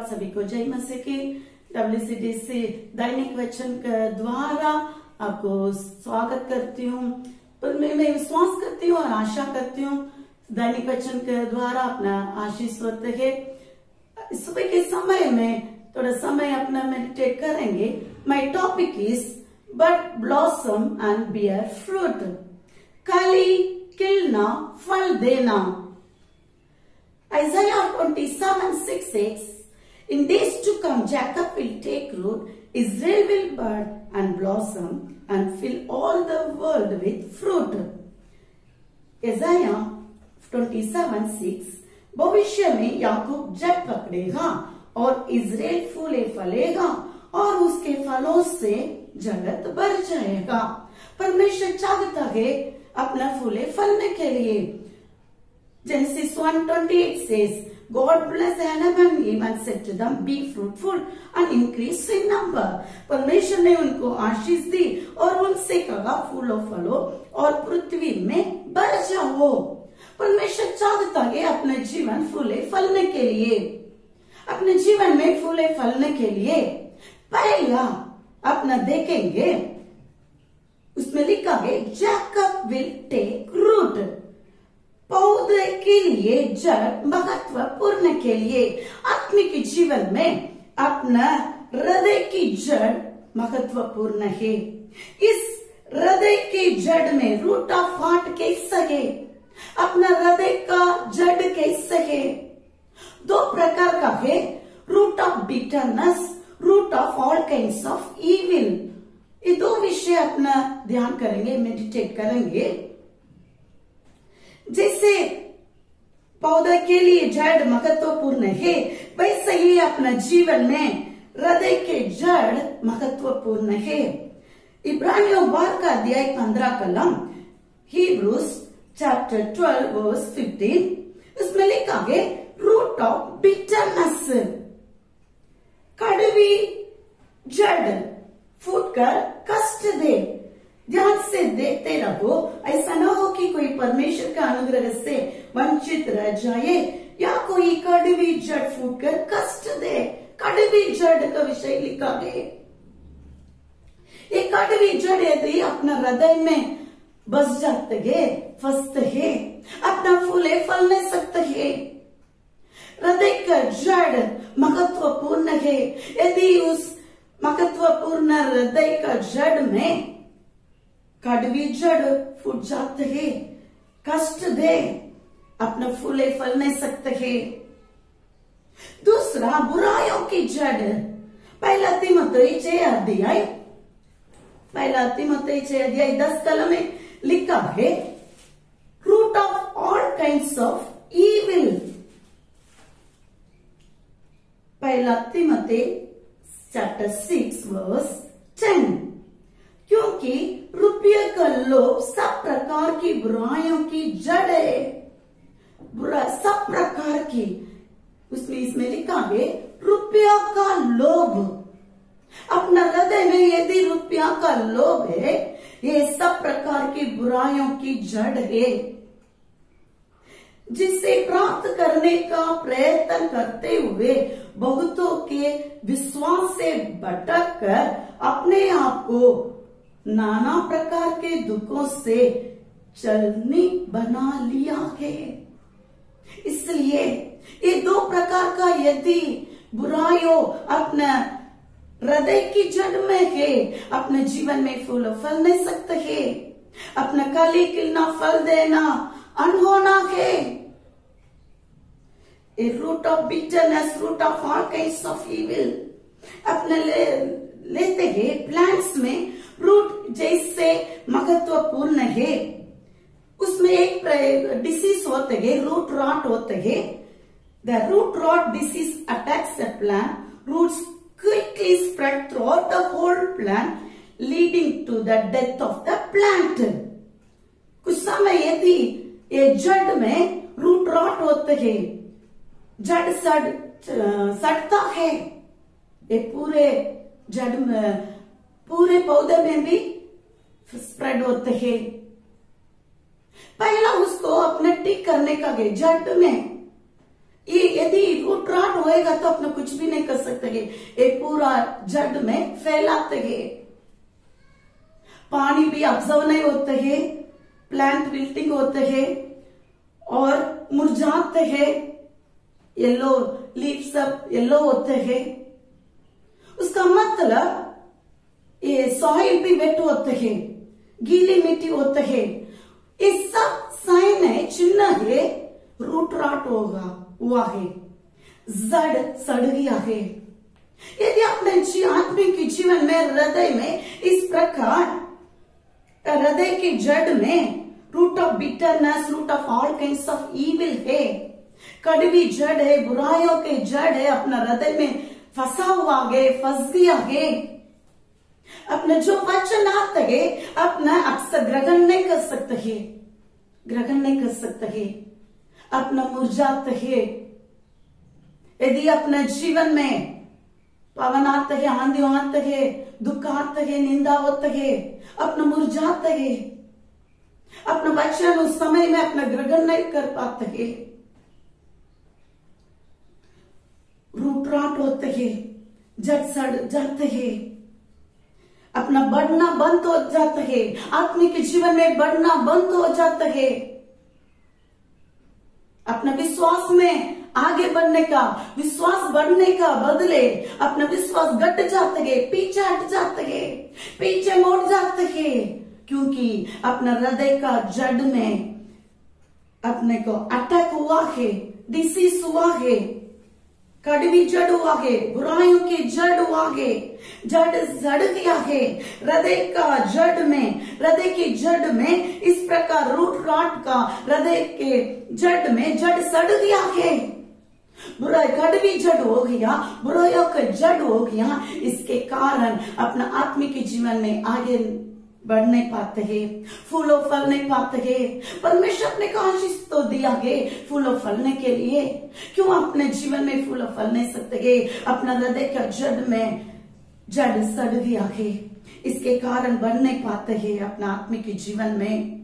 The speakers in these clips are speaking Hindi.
लॉर्ड। सभी को जय मसीह की। WCDC दैनिक वचन के द्वारा आपको स्वागत करती हूँ। पर मैं विश्वास करती हूँ और आशा करती हूँ दैनिक वचन के द्वारा अपना आशीष होते है। सुबह के समय में थोड़ा समय अपना मेडिटेट करेंगे। My topic is bud blossom and bear fruit. कली खिलना फल देना। Isaiah 27:6 says, in days to come, Jacob will take root, Israel will bud and blossom and fill all the world with fruit. Isaiah 27:6 भविष्य में याकूब जड़ पकड़ेगा और इजराइल फूले फलेगा और उसके फलों से जगत भर जाएगा। परमेश्वर चाहता है अपना फूले फलने के लिए। Genesis 1:28 says, God blessed Adam and Eve and said to them, be fruitful and increase in number. परमेश्वर ने उनको आशीष दी और उनसे कहा फूलो फलो और पृथ्वी में बढ़ जाओ। परमेश्वर चाहता है अपने जीवन फूले फलने के लिए। अपने जीवन में फूले फलने के लिए पहला अपना देखेंगे, उसमें लिखा है जैकब विल टेक रूट। पौधे के लिए जड़ महत्वपूर्ण के लिए आत्मिक जीवन में अपना हृदय की जड़ महत्वपूर्ण है। इस हृदय की जड़ में रूट ऑफ हार्ट कैसे है, अपना हृदय का जड़ कैसे है। दो प्रकार का है, root of bitterness, root of all kinds of evil. ये दो विषय अपना ध्यान करेंगे, मेडिटेट करेंगे। जैसे पौधे के लिए जड़ महत्वपूर्ण है, वैसे ही अपना जीवन में हृदय के जड़ महत्वपूर्ण है। इब्रानियों 12 का अध्याय 15 कलम, Hebrews chapter 12 verse 15, उसमें लिखा है रूट ऑफ बिटरनेस। कड़वी जड़ फूटकर कष्ट दे। ध्यान से देखते रहो, ऐसा न हो कि कोई परमेश्वर का अनुग्रह से वंचित रह जाए या कोई कड़वी जड़ फूटकर कष्ट दे। कड़वी जड़ का विषय लिखा है। ये कड़वी जड़ यदि अपना हृदय में बस जाते है, फंसते है, अपना फूले फल नहीं सकते है। हृदय का जड़ महत्वपूर्ण है। यदि उस महत्वपूर्ण हृदय का जड़ में कड़वी जड़ फूट जाते है, कष्ट दे, अपना फूले फल नहीं सकते है। दूसरा बुराइयों की जड़। पहला तीमुथी 6 अध्याय 10 कलम में लिखा है root of all kinds of evil. पहला तीमुथी चैप्टर 6 वर्स 10। क्योंकि रुपये का लोभ सब प्रकार की बुराइयों की जड़ है। बुरा सब प्रकार की, इसमें लिखा है रुपया का लोभ। अपना हृदय में यदि रुपया का लोभ है, ये सब प्रकार की बुराइयों की जड़ है, जिसे प्राप्त करने का प्रयत्न करते हुए बहुतों के विश्वास से भटक कर अपने आप को नाना प्रकार के दुखों से चलनी बना लिया है। इसलिए ये दो प्रकार का यदि बुराइयों अपना हृदय की जड़ में है, अपने जीवन में फूल फल नहीं सकते है, अपना कली खिलना फल देना अनहोना है। A root of bitterness, root of all kinds of evil. अपने लेते हैं प्लांट्स में रूट जैसे महत्वपूर्ण है। उसमें एक डिसीज होते है, रूट रॉट होते है। The root rot disease attacks the plant. Roots quickly spread throughout the whole plant, leading to the death of the plant. कुछ समय यदि ये जड़ में रूट रॉट होते है, जड़ सड़ता है, ये पूरे जड़ में, पूरे पौधे में भी स्प्रेड होते हैं। पहला उसको अपने टिक करने का है जड़ में। ये यदि रूट रॉट होएगा तो अपना कुछ भी नहीं कर सकते है। ये पूरा जड़ में फैलाते है, पानी भी ऑब्जर्व नहीं होते है, प्लांट विल्टिंग होते है और मुरझाते है, येलो लीफ सब येलो होते हैं। उसका मतलब ये सॉइल भी वेट होते हैं, गीली मिट्टी होते हैं। ये सब साइन है, चिन्ह है, रूट रॉट हुआ है, जड़ सड़ गया है। यदि अपने आत्मिक जीवन में हृदय में इस प्रकार हृदय की जड़ में root of bitterness, root of all kinds of evil है, कड़वी जड़ है, बुराइयों के जड़ है, अपना हृदय में फंसा हुआ है, फंस गया है। अपने जो वचन आते है अपना अक्सर ग्रहण नहीं कर सकते है, ग्रहण नहीं कर सकते है, अपना मुरझाते है। यदि अपने जीवन में पवन आते है, आंधी आते है, दुख आते है, निंदा होते है, अपना मुरझाते है, अपना वचन उस समय में अपना ग्रहण नहीं कर पाते है, रूट रॉट होते हैं, जड़ सड़ जाते हैं, अपना बढ़ना बंद हो जाता है, आत्मिक जीवन में बढ़ना बंद हो जाता है। अपना विश्वास में आगे बढ़ने का, विश्वास बढ़ने का बदले अपना विश्वास घट जाते है, पीछे हट जाते है, पीछे मुड़ जाते है, क्योंकि अपना हृदय का जड़ में अपने को अटैक हुआ है, डिसीज हुआ है, कड़वी जड़ हुआ है, बुराइयों की जड़ हुआ है, जड़ सड़ गया है। हृदय का जड़ में, हृदय की जड़ में इस प्रकार रूट रॉट का हृदय के जड़ में जड़ सड़ गया है, बुराई कड़वी जड़ हो गया, बुराइयों का जड़ हो गया। इसके कारण अपना आत्मिक जीवन में आगे बढ़ नहीं पाते हैं, फूलो फल नहीं पाते हैं। परमेश्वर ने आशीष तो दिया है फूलो फलने के लिए, क्यों अपने जीवन में फूलो फल नहीं सकते हैं? अपना हृदय का जड़ में जड़ सड़ गया है, इसके कारण बढ़ नहीं पाते हैं अपना आत्मिक जीवन में।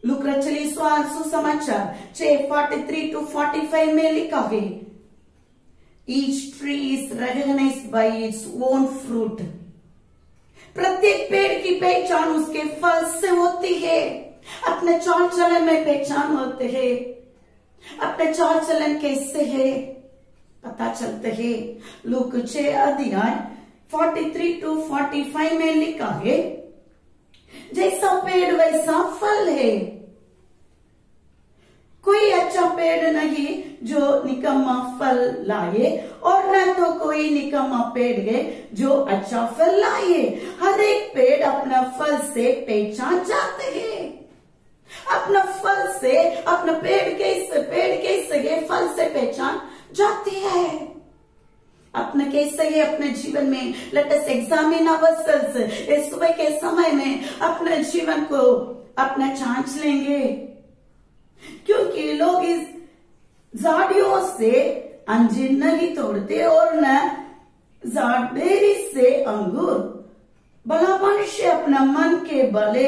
लूका रचित सुसमाचार 6:43-45 में लिखा है, Each tree is recognized by its own fruit. प्रत्येक पेड़ की पहचान उसके फल से होती है। अपने चाल चलन में पहचान होते है, अपने चाल चलन कैसे है पता चलते है। लूका 6:43-45 में लिखा है, जैसा पेड़ वैसा फल है। कोई अच्छा पेड़ नहीं जो निकम्मा फल लाए, और न तो कोई निकम्मा पेड़ है जो अच्छा फल लाए। हर एक पेड़ अपना फल से पहचान जाते हैं। अपना फल से, अपना पेड़ कैसे है फल से पहचान जाती है। अपने कैसे है अपने जीवन में, लेट अस एग्जामिन आवरसेल्व्स। इस सुबह के समय में अपने जीवन को अपना जांच लेंगे, क्योंकि लोग इस झाड़ियों से अंजीर नहीं तोड़ते और न झाड़ेरी से अंगूर। भला मनुष्य अपना मन के भले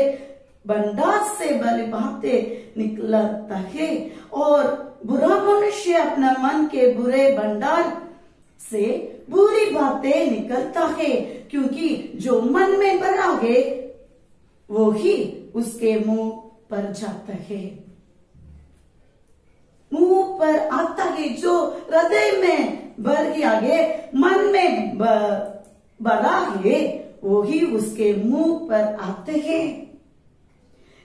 भंडार से भली बातें निकलता है, और बुरा मनुष्य अपना मन के बुरे भंडार से बुरी बातें निकलता है, क्योंकि जो मन में भरा है वो ही उसके मुंह पर जाता है। मुंह पर आता है, जो हृदय में भर गया है, मन में भरा है, वो ही उसके मुंह पर आते हैं।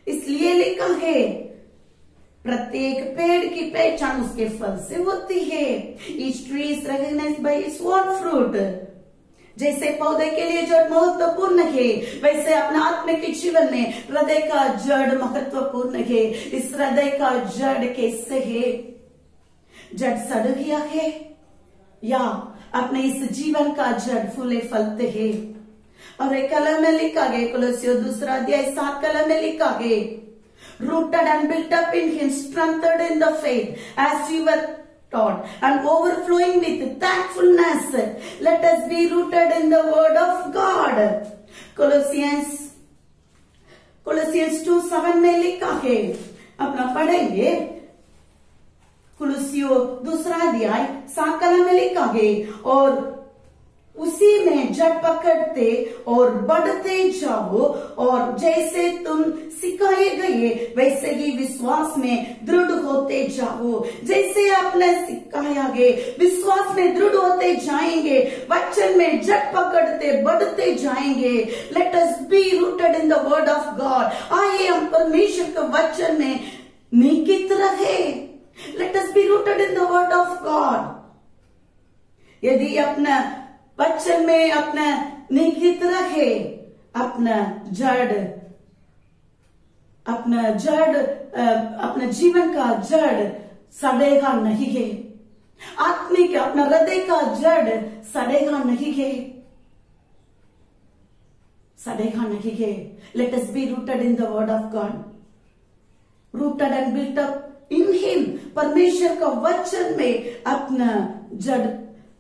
इसलिए लिखा है, प्रत्येक पेड़ की पहचान उसके फल से होती है। Each tree is recognized by its own fruit. जैसे पौधे के लिए जड़ महत्वपूर्ण है, वैसे अपना आत्मिक जीवन में हृदय का जड़ महत्वपूर्ण है। इस हृदय का जड़ कैसे है? जड़ सड़ गया है, या अपने इस जीवन का जड़ फूले फलते हैं? और एक कलम में लिखा गया, कोलोसियों 2:7 में लिखा गया, rooted and built up in him, strengthened in the faith, as you were taught, and overflowing with thankfulness. Let us be rooted in the word of God. Colossians 2:7 में लिखा है, अपना पढ़ेंगे। कुलुसियों 2 अध्याय 7 कलम में लिखा है, और उसी में जड़ पकड़ते और बढ़ते जाओ, और जैसे तुम सिखाए गए वैसे ही विश्वास में दृढ़ होते जाओ। जैसे आपने सिखाया गए विश्वास में दृढ़ होते जाएंगे, वचन में जड़ पकड़ते बढ़ते जाएंगे। Let us B rooted in the word of God. आइए हम परमेश्वर के वचन में निहित रहे। Let us B rooted in the word of God. यदि अपना वचन में अपना निहित रहे, अपना जीवन का जड़ सड़ेगा नहीं है। आत्मिक अपना हृदय का जड़ सड़ेगा नहीं है, सड़ेगा नहीं है। Let us B rooted in the word of God, rooted and built up in him. परमेश्वर का वचन में अपना जड़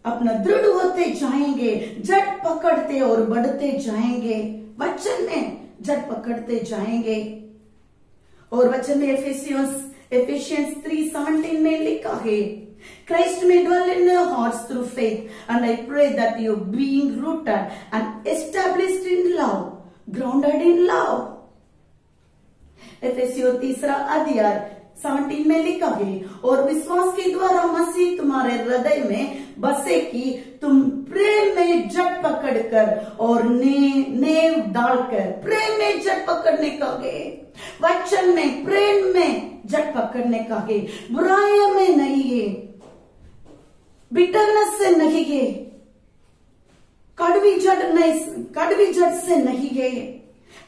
अपना दृढ़ होते जाएंगे, जड़ पकड़ते और बढ़ते जाएंगे, वचन में जड़ पकड़ते जाएंगे। और वचन में एफिशियंस 3:17 में लिखा है, Christ may dwell in your hearts through faith, and I pray that you being rooted and established in love, grounded in love। एफेसियों 3 अध्याय 17 में लिखा है, और विश्वास के द्वारा मसीह तुम्हारे हृदय में बसे कि तुम प्रेम में जड़ पकड़कर और नेव डालकर, प्रेम में जड़ पकड़ने का है, वचन में प्रेम में जड़ पकड़ने का है, बुराइयों में नहीं है, बिटरनेस से नहीं है, कड़वी जड़ से नहीं है।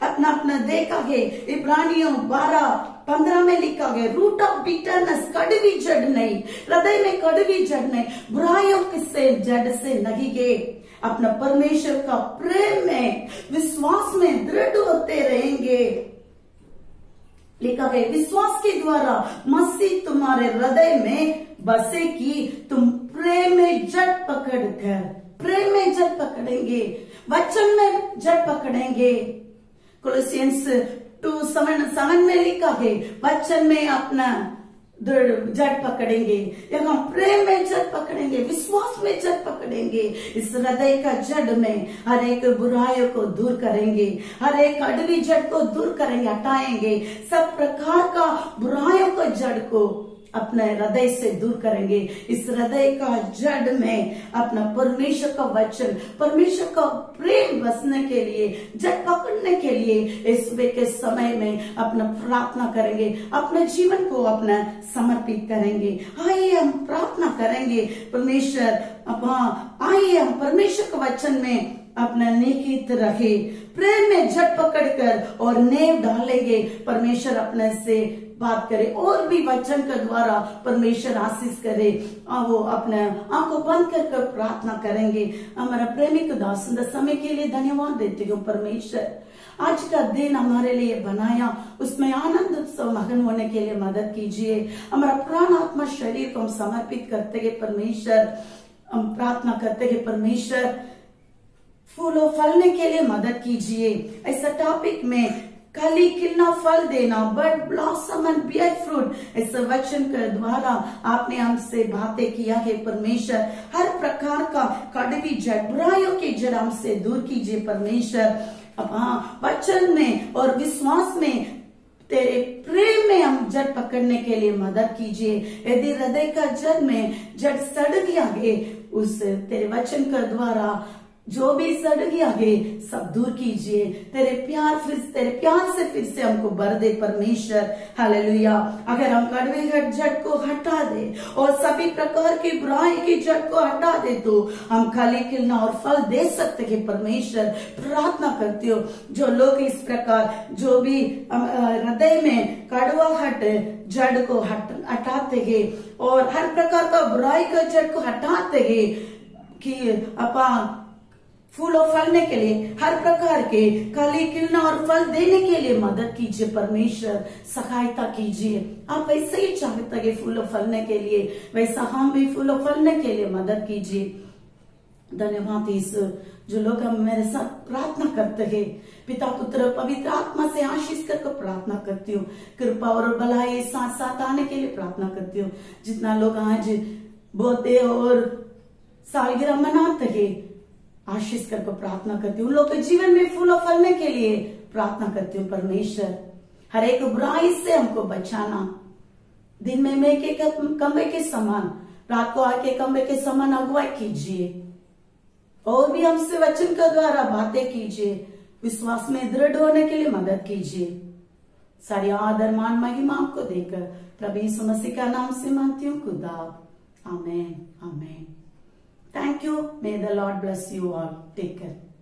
अपना अपना देखा है, इब्रानियों 12:15 में लिखा है, रूट ऑफ बिटरनेस, कड़वी जड़ नहीं, हृदय में कड़वी जड़ नहीं, बुराइयों से जड़ से नहीं है। अपना परमेश्वर का प्रेम में विश्वास में दृढ़ होते रहेंगे। लिखा है, विश्वास के द्वारा मसीह तुम्हारे हृदय में बसे कि तुम प्रेम में जड़ पकड़कर, प्रेम में जड़ पकड़ेंगे, वचन में जड़ पकड़ेंगे। कोलोसियंस 2:7 में लिखा है, वचन में अपना जड़ पकड़ेंगे, यहाँ प्रेम में जड़ पकड़ेंगे, विश्वास में जड़ पकड़ेंगे। इस हृदय का जड़ में हर एक बुराइयों को दूर करेंगे, हर एक अड़वी जड़ को दूर करेंगे, हटाएंगे, सब प्रकार का बुराइयों का जड़ को अपने हृदय से दूर करेंगे। इस हृदय का जड़ में अपना परमेश्वर का वचन, परमेश्वर का प्रेम बसने के लिए, जड़ पकड़ने के लिए इस सुबह के समय में अपना प्रार्थना करेंगे, अपने जीवन को अपना समर्पित करेंगे। आइए हम प्रार्थना करेंगे परमेश्वर, आइए हम परमेश्वर के वचन में अपना निहित रहे, प्रेम में जड़ पकड़कर और नेव डालेंगे। परमेश्वर अपने से बात करे और भी वचन के द्वारा परमेश्वर आशीष करे। वो अपने आंखों बंद कर प्रार्थना करेंगे। हमारा प्रेमी को दास सुंदर समय के लिए धन्यवाद देती हूँ। परमेश्वर आज का दिन हमारे लिए बनाया, उसमें आनंद उत्सव मगन होने के लिए मदद कीजिए। हमारा प्राण आत्मा शरीर को हम समर्पित करते हैं परमेश्वर। हम प्रार्थना करते हैं परमेश्वर फूलों फलने के लिए मदद कीजिए। ऐसा टॉपिक में कली खिलना, फल देना, bud blossom and bear fruit, इस वचन के द्वारा आपने हमसे बातें किया है परमेश्वर। हर प्रकार का कड़वी जड़, बुराइयों की जड़ हमसे दूर कीजिए परमेश्वर। अब वचन में और विश्वास में, तेरे प्रेम में हम जड़ पकड़ने के लिए मदद कीजिए। यदि हृदय का जड़ में जड़ सड़ गया है, उस तेरे वचन के द्वारा जो भी सड़ गया है सब दूर कीजिए। तेरे प्यार से फिर से हमको भर दे परमेश्वर। हालेलुया। अगर हम कड़वे जड़ को हटा दे और सभी प्रकार की बुराई की जड़ को हटा दे तो हम खाली खिलना और फल दे सकते हैं परमेश्वर। प्रार्थना करती हो जो लोग इस प्रकार जो भी हृदय में कड़वाहट जड़ को हटाते हैं और हर प्रकार का बुराई का जड़ को हटाते हैं कि अपा फूल और फलने के लिए, हर प्रकार के कली खिलना और फल देने के लिए मदद कीजिए परमेश्वर। सहायता कीजिए। आप वैसे ही चाहते हैं फूल और फलने के लिए, वैसा हम भी फूल और फलने के लिए मदद कीजिए। धन्यवाद यीशु। जो लोग हम मेरे साथ प्रार्थना करते हैं, पिता पुत्र पवित्र आत्मा से आशीष करके प्रार्थना करती हूँ। कृपा और भलाई साथ साथ आने के लिए प्रार्थना करती हूँ। जितना लोग आज बोते और सालगिरह मनाते हैं, आशीष करके प्रार्थना करती हूँ। उन लोग के जीवन में फूल फलने के लिए प्रार्थना करती हूँ। परमेश्वर हर एक बुराई से हमको बचाना, दिन में मैं के कमरे के समान, रात को आके कमरे के समान अगुवाई कीजिए और भी हमसे वचन के द्वारा बातें कीजिए। विश्वास में दृढ़ होने के लिए मदद कीजिए। सारी आदर मान महिमा आपको देकर प्रभु यीशु मसीह का नाम से मांगती हूँ खुदा, amen amen. Thank you. May the Lord bless you all. Take care.